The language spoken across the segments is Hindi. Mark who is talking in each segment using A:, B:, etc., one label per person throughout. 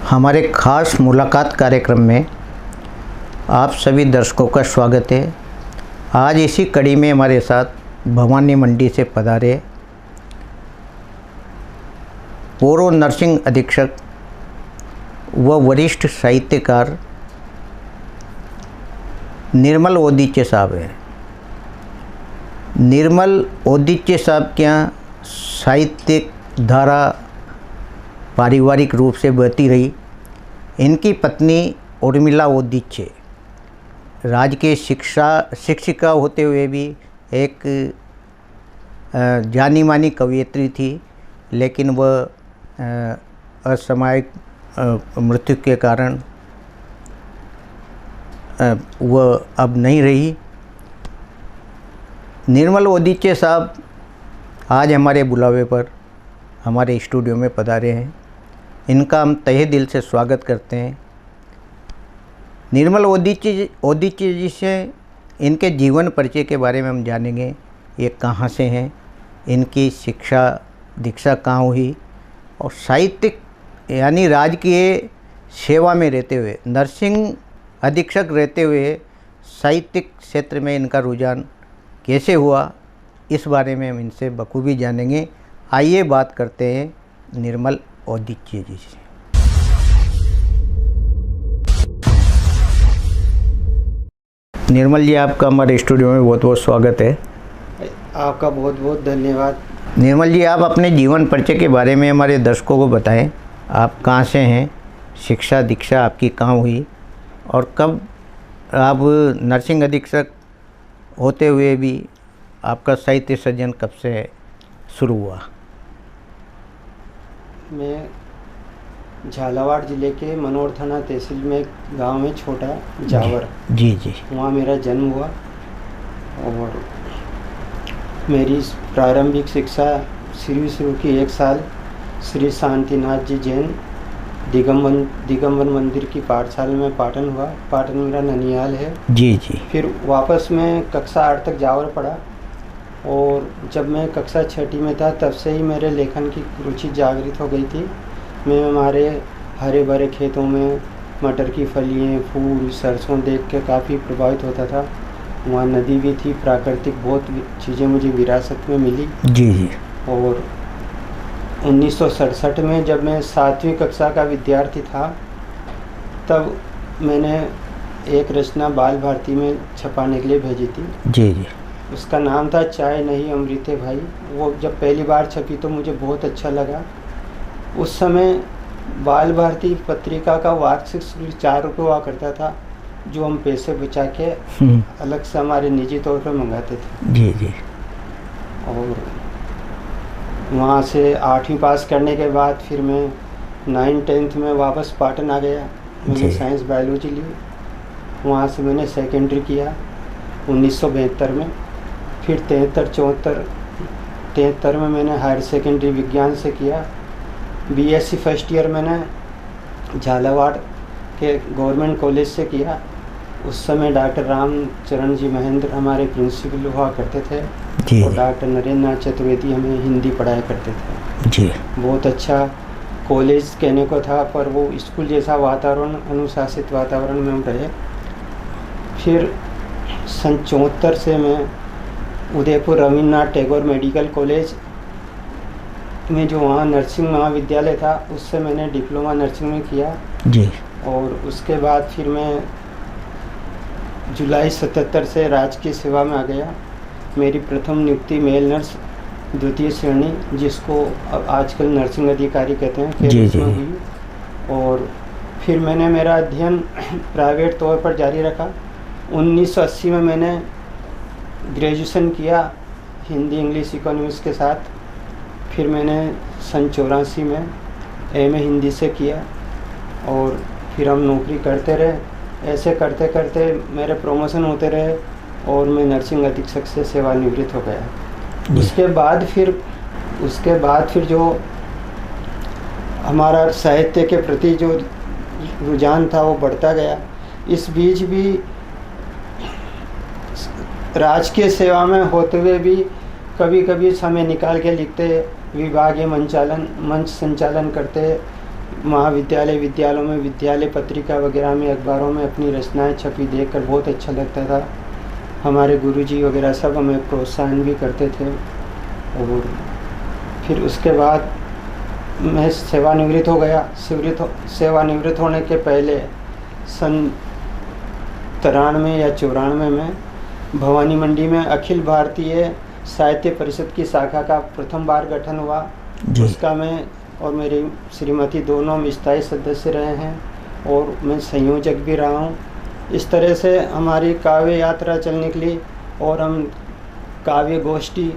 A: हमारे ख़ास मुलाकात कार्यक्रम में आप सभी दर्शकों का स्वागत है। आज इसी कड़ी में हमारे साथ भवानी मंडी से पधारे पूर्व नर्सिंग अधीक्षक व वरिष्ठ साहित्यकार निर्मल ओदीचे साहब हैं। निर्मल ओदीचे साहब के यहाँ साहित्यिक धारा पारिवारिक रूप से बहती रही। इनकी पत्नी उर्मिला ओदीचे राजकीय शिक्षिका होते हुए भी एक जानी मानी कवयित्री थी, लेकिन वह असामयिक मृत्यु के कारण वह अब नहीं रही। निर्मल ओदीचे साहब आज हमारे बुलावे पर हमारे स्टूडियो में पधारे हैं। इनका हम तहे दिल से स्वागत करते हैं। निर्मल ओदीचे जी से इनके जीवन परिचय के बारे में हम जानेंगे। ये कहाँ से हैं, इनकी शिक्षा दीक्षा कहाँ हुई, और साहित्यिक यानी राजकीय सेवा में रहते हुए, नर्सिंग अधीक्षक रहते हुए साहित्यिक क्षेत्र में इनका रुझान कैसे हुआ, इस बारे में हम इनसे बखूबी जानेंगे। आइए बात करते हैं निर्मल ओदीचे जी से। निर्मल जी, आपका हमारे स्टूडियो में बहुत बहुत स्वागत है।
B: आपका बहुत बहुत धन्यवाद।
A: निर्मल जी, आप अपने जीवन परिचय के बारे में हमारे दर्शकों को बताएं। आप कहाँ से हैं, शिक्षा दीक्षा आपकी कहाँ हुई, और कब आप नर्सिंग अधीक्षक होते हुए भी आपका साहित्य सृजन कब से शुरू हुआ?
B: मैं झालावाड़ ज़िले के मनोर थाना तहसील में एक गांव में छोटा जावर
A: जी
B: वहाँ मेरा जन्म हुआ, और मेरी प्रारंभिक शिक्षा शुरू की 1 साल श्री शांतिनाथ जी जैन दिगंबर मंदिर की पाठशाला में पाटन हुआ। पाटन मेरा ननियाल है। जी। फिर वापस मैं कक्षा 8 तक जावर पढ़ा, और जब मैं कक्षा 6ठी में था तब से ही मेरे लेखन की रुचि जागृत हो गई थी। मैं हमारे हरे भरे खेतों में मटर की फलियाँ, फूल, सरसों देख के काफ़ी प्रभावित होता था। वहाँ नदी भी थी, प्राकृतिक बहुत चीज़ें मुझे विरासत में मिली। जी। और 1967 में जब मैं 7वीं कक्षा का विद्यार्थी था, तब मैंने एक रचना बाल भारती में छपाने के लिए भेजी थी। जी। उसका नाम था चाय नहीं अमृते भाई। वो जब पहली बार छपी तो मुझे बहुत अच्छा लगा। उस समय बाल भारती पत्रिका का वार्षिक शुल्क 4 रुपये हुआ करता था, जो हम पैसे बचा के अलग से हमारे निजी तौर पर मंगाते थे। जी। और वहाँ से 8वीं पास करने के बाद फिर मैं 9th-10th में वापस पाटन आ गया। मैंने साइंस बायोलॉजी ली। वहाँ से मैंने सेकेंडरी किया 1972 में। फिर 73 में मैंने हायर सेकेंडरी विज्ञान से किया। बीएससी फर्स्ट ईयर मैंने झालावाड़ के गवर्नमेंट कॉलेज से किया। उस समय डॉक्टर रामचरण जी महेंद्र हमारे प्रिंसिपल हुआ करते थे, और डॉक्टर नरेंद्र नाथ चतुर्वेदी हमें हिंदी पढ़ाया करते थे। जी। बहुत अच्छा कॉलेज कहने को था, पर वो स्कूल जैसा वातावरण, अनुशासित वातावरण में हम रहे। फिर सन 74 से मैं उदयपुर रविन्द्रनाथ टैगोर मेडिकल कॉलेज में, जो वहाँ नर्सिंग महाविद्यालय था, उससे मैंने डिप्लोमा नर्सिंग में किया। जी। और उसके बाद फिर मैं जुलाई 77 से राजकीय सेवा में आ गया। मेरी प्रथम नियुक्ति मेल नर्स 2य श्रेणी, जिसको अब आजकल नर्सिंग अधिकारी कहते हैं, जी हुई। और फिर मैंने मेरा अध्ययन प्राइवेट तौर पर जारी रखा। 1980 में मैंने ग्रेजुएशन किया हिंदी इंग्लिश इकोनॉमिक्स के साथ। फिर मैंने सन 84 में एमए हिंदी से किया, और फिर हम नौकरी करते रहे। ऐसे करते करते मेरे प्रमोशन होते रहे, और मैं नर्सिंग अधीक्षक से सेवानिवृत्त हो गया। उसके बाद फिर जो हमारा साहित्य के प्रति जो रुझान था वो बढ़ता गया। इस बीच भी राजकीय सेवा में होते हुए भी कभी कभी समय निकाल के लिखते, विभागीय मंच संचालन करते, महाविद्यालय विद्यालयों में, विद्यालय पत्रिका वगैरह में, अखबारों में अपनी रचनाएं छपी देखकर बहुत अच्छा लगता था। हमारे गुरुजी वगैरह सब हमें प्रोत्साहन भी करते थे। और फिर उसके बाद मैं सेवानिवृत्त हो गया। सेवानिवृत्त होने के पहले सन 93 या 94 में भवानी मंडी में अखिल भारतीय साहित्य परिषद की शाखा का प्रथम बार गठन हुआ। उसका मैं और मेरी श्रीमती दोनों में स्थायी सदस्य रहे हैं और मैं संयोजक भी रहा हूँ। इस तरह से हमारी काव्य यात्रा चल निकली और हम काव्य गोष्ठी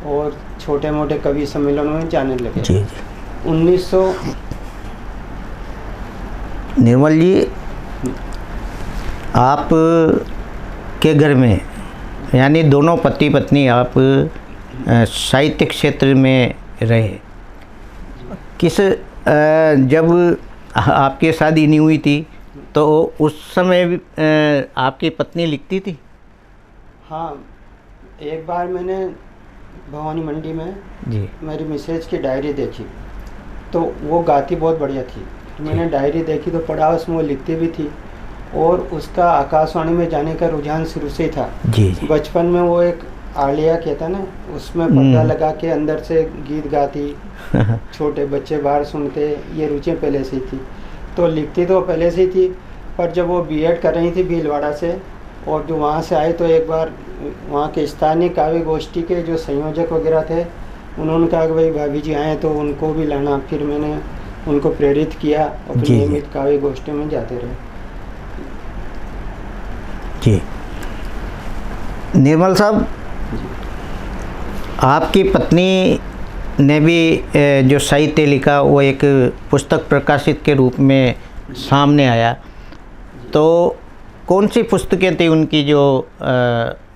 B: और छोटे मोटे कवि सम्मेलनों में जाने लगे। 1900
A: निर्मल जी, आप के घर में यानी दोनों पति पत्नी आप साहित्य क्षेत्र में रहे। जब आपकी शादी नहीं हुई थी तो उस समय भी आपकी पत्नी लिखती थी?
B: हाँ, एक बार मैंने भवानी मंडी में
A: जी
B: मेरी मिसेज की डायरी देखी तो वो गाती बहुत बढ़िया थी। मैंने डायरी देखी तो पढ़ा, उसमें वो लिखती भी थी और उसका आकाशवाणी में जाने का रुझान शुरू से ही था।
A: जी जी।
B: बचपन में वो एक आलिया कहता ना, उसमें पर्दा लगा के अंदर से गीत गाती, छोटे बच्चे बाहर सुनते, ये रुचि पहले से ही थी। तो लिखती तो पहले से ही थी, पर जब वो बीएड कर रही थी भीलवाड़ा से और जो वहाँ से आई तो एक बार वहाँ के स्थानीय काव्य गोष्ठी के जो संयोजक वगैरह थे उन्होंने कहा कि भाई भाभी जी आए तो उनको भी लाना। फिर मैंने उनको प्रेरित किया और नियमित काव्य गोष्ठी में जाते रहे।
A: जी निर्मल साहब, आपकी पत्नी ने भी जो साहित्य लिखा वो एक पुस्तक प्रकाशित के रूप में सामने आया, तो कौन सी पुस्तकें थी उनकी जो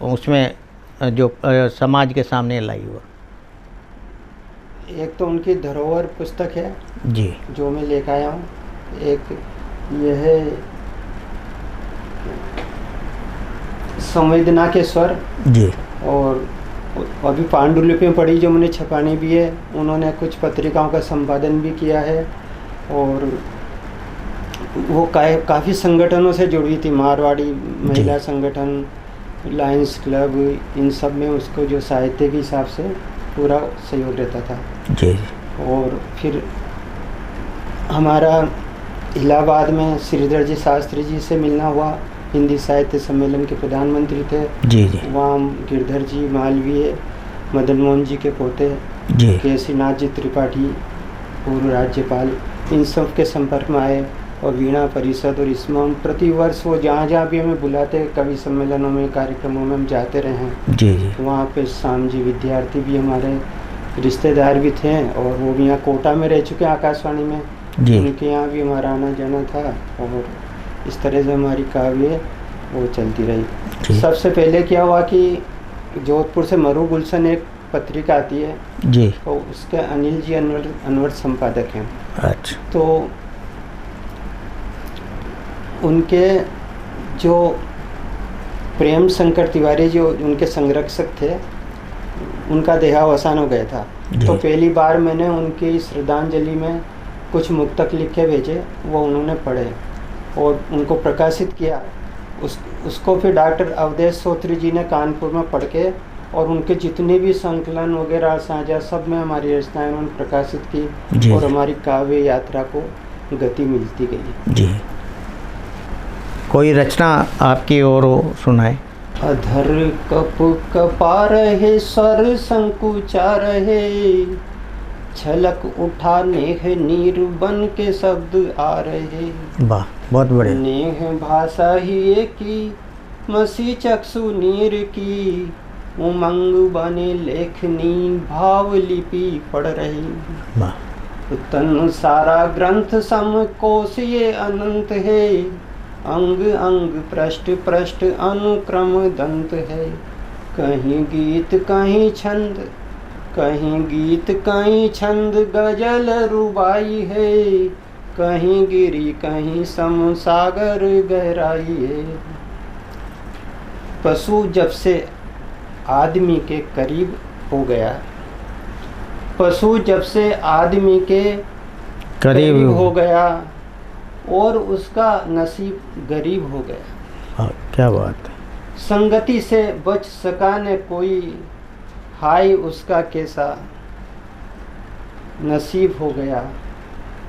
A: उसमें जो समाज के सामने लाई हुआ?
B: एक तो उनकी धरोहर पुस्तक है
A: जी,
B: जो मैं लेकर आया हूँ। एक यह है संवेदना के स्वर
A: जी,
B: और अभी पांडुलिपि में पढ़ी जो मैंने छपानी भी है। उन्होंने कुछ पत्रिकाओं का संपादन भी किया है और वो काफ़ी संगठनों से जुड़ी थी, मारवाड़ी महिला संगठन, लायंस क्लब, इन सब में उसको जो साहित्य के हिसाब से पूरा सहयोग रहता था
A: जी।
B: और फिर हमारा इलाहाबाद में श्रीधर जी शास्त्री जी से मिलना हुआ, हिंदी साहित्य सम्मेलन के प्रधानमंत्री थे
A: जी जी।
B: वहाँ गिरधर जी मालवीय, मदन मोहन जी के पोते
A: जी,
B: केसी नाथ जी त्रिपाठी, पूर्व राज्यपाल, इन सब के संपर्क में आए और वीणा परिषद और इसमें हम प्रतिवर्ष वो जहाँ जहाँ भी हमें बुलाते कवि सम्मेलनों में, कार्यक्रमों में हम जाते रहे हैं।
A: जी जी।
B: वहाँ पे शाम जी विद्यार्थी भी हमारे रिश्तेदार भी थे और वो भी यहाँ कोटा में रह चुके हैं आकाशवाणी में
A: जी।
B: उनके यहाँ भी हमारा आना जाना था और इस तरह से हमारी काव्य वो चलती रही। सबसे पहले क्या हुआ कि जोधपुर से मरु गुलशन एक पत्रिका आती है
A: जी,
B: तो उसके अनिल जी अनवर संपादक हैं।
A: अच्छा।
B: तो उनके जो प्रेम शंकर तिवारी जो उनके संरक्षक थे उनका देहावसान हो गया था। तो पहली बार मैंने उनकी श्रद्धांजलि में कुछ मुक्तक लिख के भेजे, वो उन्होंने पढ़े और उनको प्रकाशित किया। उसको फिर डॉक्टर अवधेश सोत्री जी ने कानपुर में पढ़ के और उनके जितने भी संकलन वगैरह साझा सब में हमारी रचनाएं उन्होंने प्रकाशित की और हमारी काव्य यात्रा को गति मिलती गई। जी।
A: कोई रचना आपकी और सुनाए।
B: अधर कप कपा रहे, स्वर संकुचा रहे, छलक उठा नेह नीर बन के शब्द आ रहे।
A: वाह, बहुत बढ़िया।
B: नेह भाषा ही की मसी चक्षु नीर की, उमंग बने लेखनी भाव लिपि पढ़ रही। वाह। तन सारा ग्रंथ सम कोश ये अनंत है, अंग अंग पृष्ठ पृष्ठ अनुक्रम दंत है। कहीं गीत कहीं छंद, कहीं गीत कहीं छंद गजल रुबाई है, कहीं गिरी कहीं सम सागर गहराई है। पशु जब से आदमी के करीब हो गया, पशु जब से आदमी के करीब हो गया और उसका नसीब गरीब हो गया।
A: हाँ, क्या बात है।
B: संगति से बच सका न कोई, हाय उसका कैसा नसीब हो गया।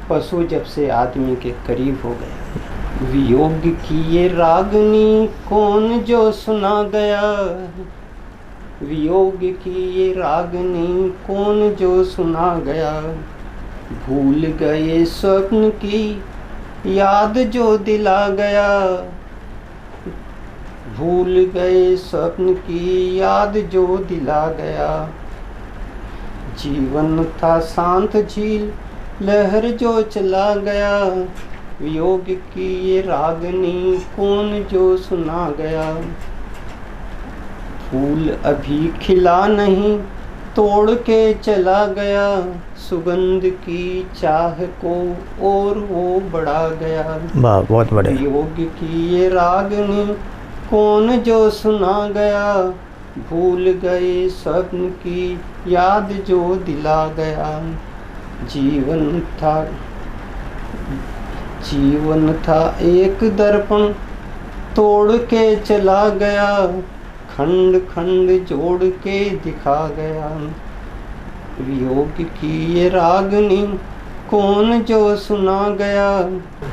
B: पशु जब से आदमी के करीब हो गया। वियोग की ये रागनी कौन जो सुना गया, वियोग की ये रागनी कौन जो सुना गया। भूल गए स्वप्न की याद जो दिला गया, भूल गए स्वप्न की याद जो दिला गया। जीवन था शांत झील लहर जो चला गया, वियोग की ये रागनी कौन जो सुना गया। फूल अभी खिला नहीं तोड़ के चला गया, सुगंध की चाह को और वो बढ़ा गया।
A: वाह, बहुत बड़े।
B: वियोग की ये रागनी कौन जो सुना गया, भूल गए स्वप्न की याद जो दिला गया। जीवन था एक दर्पण तोड़ के चला गया, खंड खंड जोड़ के दिखा गया। वियोग की ये रागनी कौन जो सुना गया,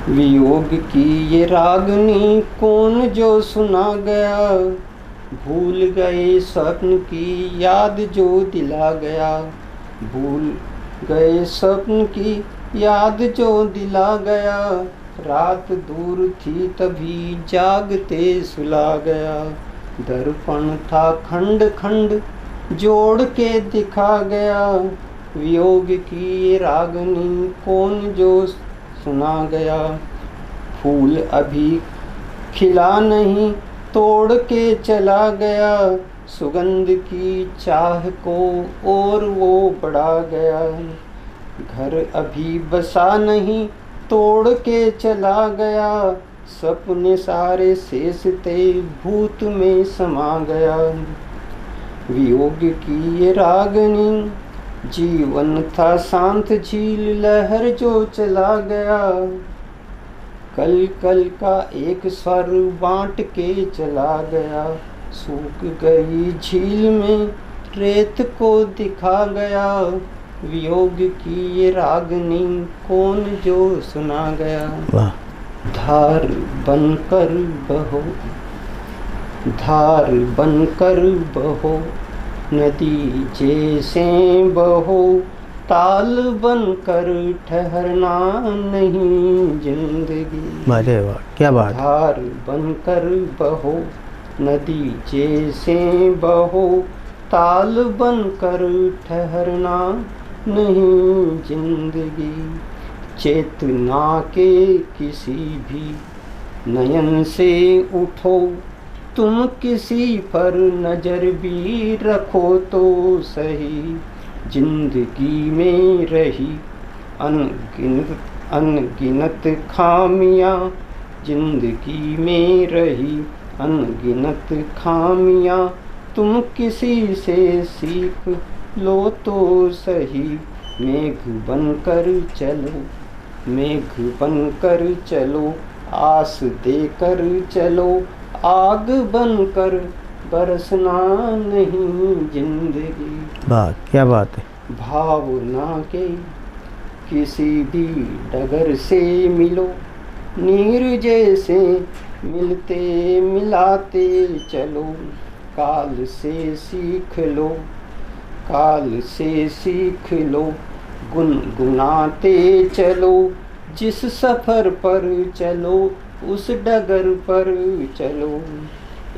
B: वियोग की ये रागनी कौन जो सुना गया। भूल गए स्वप्न की याद जो दिला गया, भूल गए स्वप्न की याद जो दिला गया। रात दूर थी तभी जागते सुला गया, दर्पण था खंड खंड जोड़ के दिखा गया। वियोग की रागनी कौन जो सुना गया, फूल अभी खिला नहीं तोड़ के चला गया, सुगंध की चाह को और वो बढ़ा गया। घर अभी बसा नहीं तोड़ के चला गया, सपने सारे शेष थे भूत में समा गया। वियोग की ये रागनी जीवन था शांत झील लहर जो चला गया, कल कल का एक स्वर बांट के चला गया। सूख गई झील में रेत को दिखा गया, वियोग की ये रागनी कौन जो सुना गया। धार बनकर बहो, धार बनकर बहो, नदी जैसे बहो, ताल बनकर ठहरना नहीं जिंदगी।
A: अरे वाह, क्या बात।
B: धार बनकर बहो, नदी जैसे बहो, ताल बनकर ठहरना नहीं जिंदगी। चेतना के किसी भी नयन से उठो, तुम किसी पर नजर भी रखो तो सही। जिंदगी में रही अनगिनत खामियां, जिंदगी में रही अनगिनत खामियां, तुम किसी से सीख लो तो सही। मेघ बनकर चलो, मेघ बनकर चलो, आस देकर चलो, आग बनकर बरसना नहीं जिंदगी।
A: वाह, क्या बात है।
B: भावना के किसी भी डगर से मिलो, नीर जैसे मिलते मिलाते चलो। काल से सीख लो, काल से सीख लो, गुनगुनाते चलो। जिस सफ़र पर चलो उस डगर पर चलो।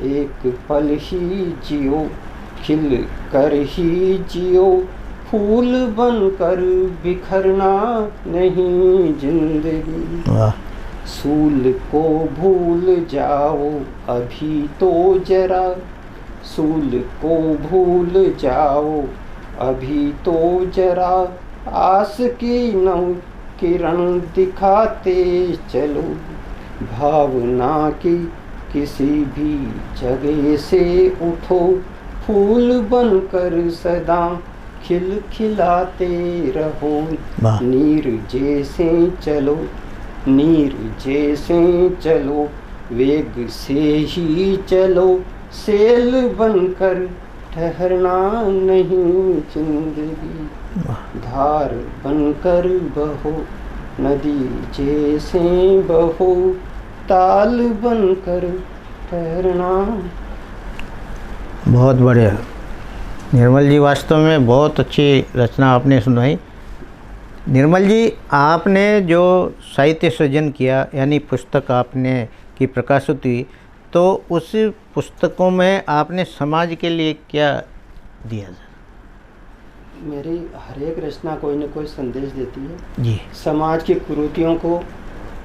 B: एक पल ही जियो, खिल कर ही जियो, फूल बनकर बिखरना नहीं जिंदगी। सूल को भूल जाओ अभी तो जरा, सूल को भूल जाओ अभी तो जरा। आस की नौ किरण दिखाते चलो, भावना की किसी भी जगह से उठो, फूल बनकर सदा खिलखिलाते रहो, नीर जैसे चलो, नीर जैसे चलो, वेग से ही चलो, सेल बनकर ठहरना नहीं जिंदगी, धार बनकर बहो, नदी जैसे बहो, ताल बनकर ठहरना।
A: बहुत बढ़िया निर्मल जी, वास्तव में बहुत अच्छी रचना आपने सुनाई। निर्मल जी, आपने जो साहित्य सृजन किया, यानी पुस्तक आपने की प्रकाशित हुई, तो उस पुस्तकों में आपने समाज के लिए क्या दिया?
B: मेरी हर एक रचना कोई न कोई संदेश देती है
A: जी।
B: समाज की कुरीतियों को,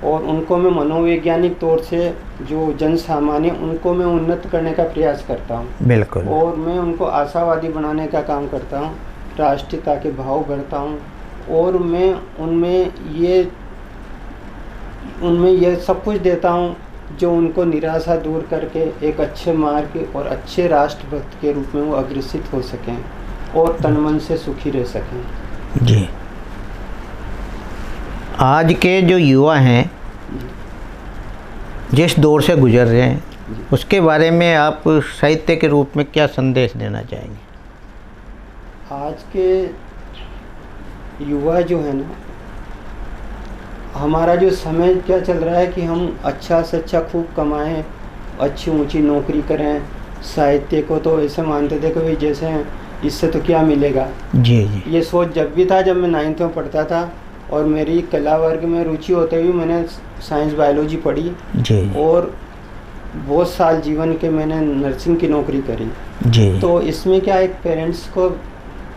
B: और उनको मैं मनोवैज्ञानिक तौर से जो जन सामान्य, उनको मैं उन्नत करने का प्रयास करता हूँ।
A: बिल्कुल।
B: और मैं उनको आशावादी बनाने का काम करता हूँ, राष्ट्रीयता के भाव भरता हूँ, और मैं उनमें ये सब कुछ देता हूँ जो उनको निराशा दूर करके एक अच्छे मार्ग और अच्छे राष्ट्रभक्त के रूप में वो अग्रसित हो सकें और तन मन से सुखी रह सकें।
A: जी। आज के जो युवा हैं, जिस दौर से गुजर रहे हैं, उसके बारे में आप साहित्य के रूप में क्या संदेश देना चाहेंगे?
B: आज के युवा जो है ना, हमारा जो समय क्या चल रहा है कि हम अच्छा से अच्छा खूब कमाएं, अच्छी ऊंची नौकरी करें। साहित्य को तो ऐसे मानते थे कि भाई जैसे इससे तो क्या मिलेगा।
A: जी जी।
B: ये सोच जब भी था, जब मैं 9th में पढ़ता था और मेरी कला वर्ग में रुचि होते हुए मैंने साइंस बायोलॉजी पढ़ी
A: जी।
B: और बहुत साल जीवन के मैंने नर्सिंग की नौकरी करी
A: जी।
B: तो इसमें क्या, एक पेरेंट्स को,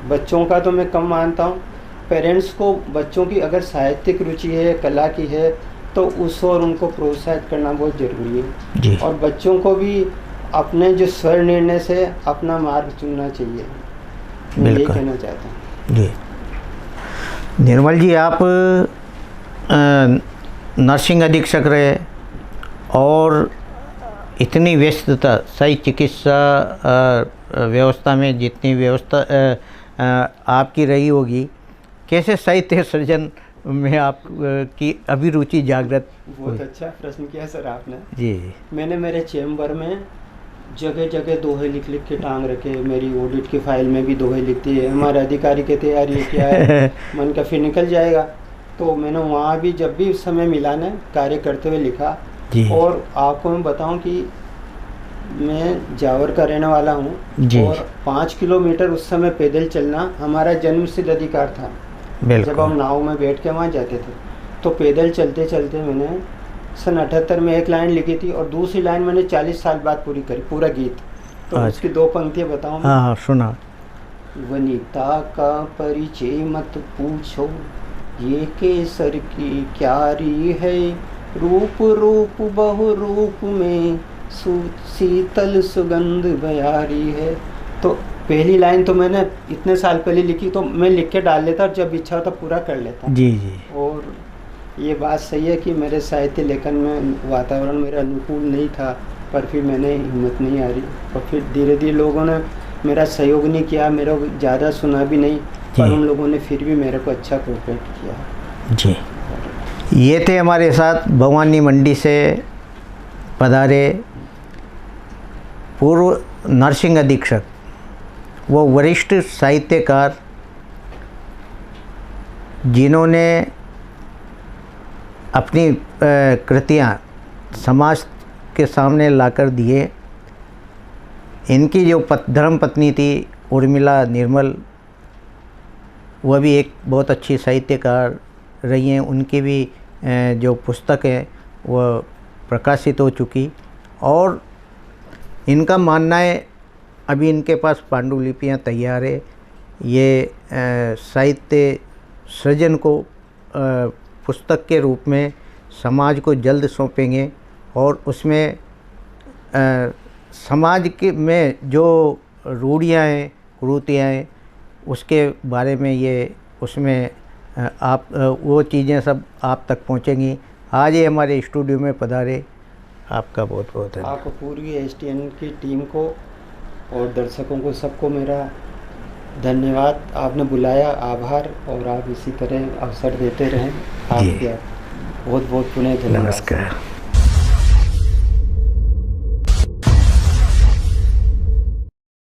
B: बच्चों का तो मैं कम मानता हूँ, पेरेंट्स को बच्चों की अगर साहित्यिक रुचि है, कला की है, तो उस और उनको प्रोत्साहित करना बहुत ज़रूरी है
A: जी।
B: और बच्चों को भी अपने जो स्वर निर्णय से अपना मार्ग चुनना चाहिए। मैं यही कहना चाहता हूँ।
A: जी। निर्मल जी, आप नर्सिंग अधीक्षक रहे और इतनी व्यस्तता सही चिकित्सा व्यवस्था में जितनी व्यवस्था आपकी रही होगी, कैसे साहित्य सृजन में आप की अभिरुचि जागृत?
B: बहुत अच्छा प्रश्न किया सर आपने।
A: जी।
B: मैंने मेरे चैम्बर में जगह जगह दोहे लिख लिख के टांग रखे। मेरी ऑडिट की फाइल में भी दोहे लिखती है, हमारे अधिकारी कहते हैं यार ये क्या है, मन का फिर निकल जाएगा। तो मैंने वहाँ भी जब भी समय मिला ना कार्य करते हुए लिखा। और आपको मैं बताऊं कि मैं जावर का रहने वाला हूँ और 5 किलोमीटर उस समय पैदल चलना हमारा जन्मसिद्ध अधिकार था। जब हम नाव में बैठ के वहाँ जाते थे तो पैदल चलते चलते मैंने सन 78 में एक लाइन लिखी थी और दूसरी लाइन मैंने 40 साल बाद पूरी करी, पूरा गीत। तो उसकी 2 पंक्तियाँ बताऊँ?
A: हाँ, सुना।
B: वनिता का परिचय मत पूछो, ये केसर की क्यारी है, रूप रूप बहु रूप में शीतल सुगंध बयारी है। तो पहली लाइन तो मैंने इतने साल पहले लिखी, तो मैं लिख के डाल लेता और जब इच्छा होता पूरा कर लेता।
A: जी जी।
B: और ये बात सही है कि मेरे साहित्य लेखन में वातावरण मेरा अनुकूल नहीं था, पर फिर मैंने हिम्मत नहीं हारी और फिर धीरे धीरे लोगों ने मेरा सहयोग नहीं किया, मेरा ज़्यादा सुना भी नहीं, पर उन लोगों ने फिर भी मेरे को अच्छा कोऑपरेट किया।
A: जी। ये थे हमारे साथ भवानी मंडी से पधारे पूर्व नर्सिंग अधीक्षक, वो वरिष्ठ साहित्यकार जिन्होंने अपनी कृतियाँ समाज के सामने लाकर दिए। इनकी जो धर्म पत्नी थी उर्मिला निर्मल, वह भी एक बहुत अच्छी साहित्यकार रही हैं। उनकी भी जो पुस्तक है वह प्रकाशित हो चुकी और इनका मानना है अभी इनके पास पांडुलिपियाँ तैयार है। ये साहित्य सृजन को पुस्तक के रूप में समाज को जल्द सौंपेंगे और उसमें समाज के में जो रूढ़ियाँ हैं, कुरीतियाँ हैं, उसके बारे में ये उसमें आप वो चीज़ें सब आप तक पहुँचेंगी। आज ये हमारे स्टूडियो में पधारे, आपका बहुत बहुत धन्यवाद।
B: आपको पूरी STN की टीम को और दर्शकों को सबको मेरा धन्यवाद, आपने बुलाया, आभार। और आप इसी तरह अवसर देते रहें। आपके बहुत बहुत पुनः धन्यवाद।
A: नमस्कार।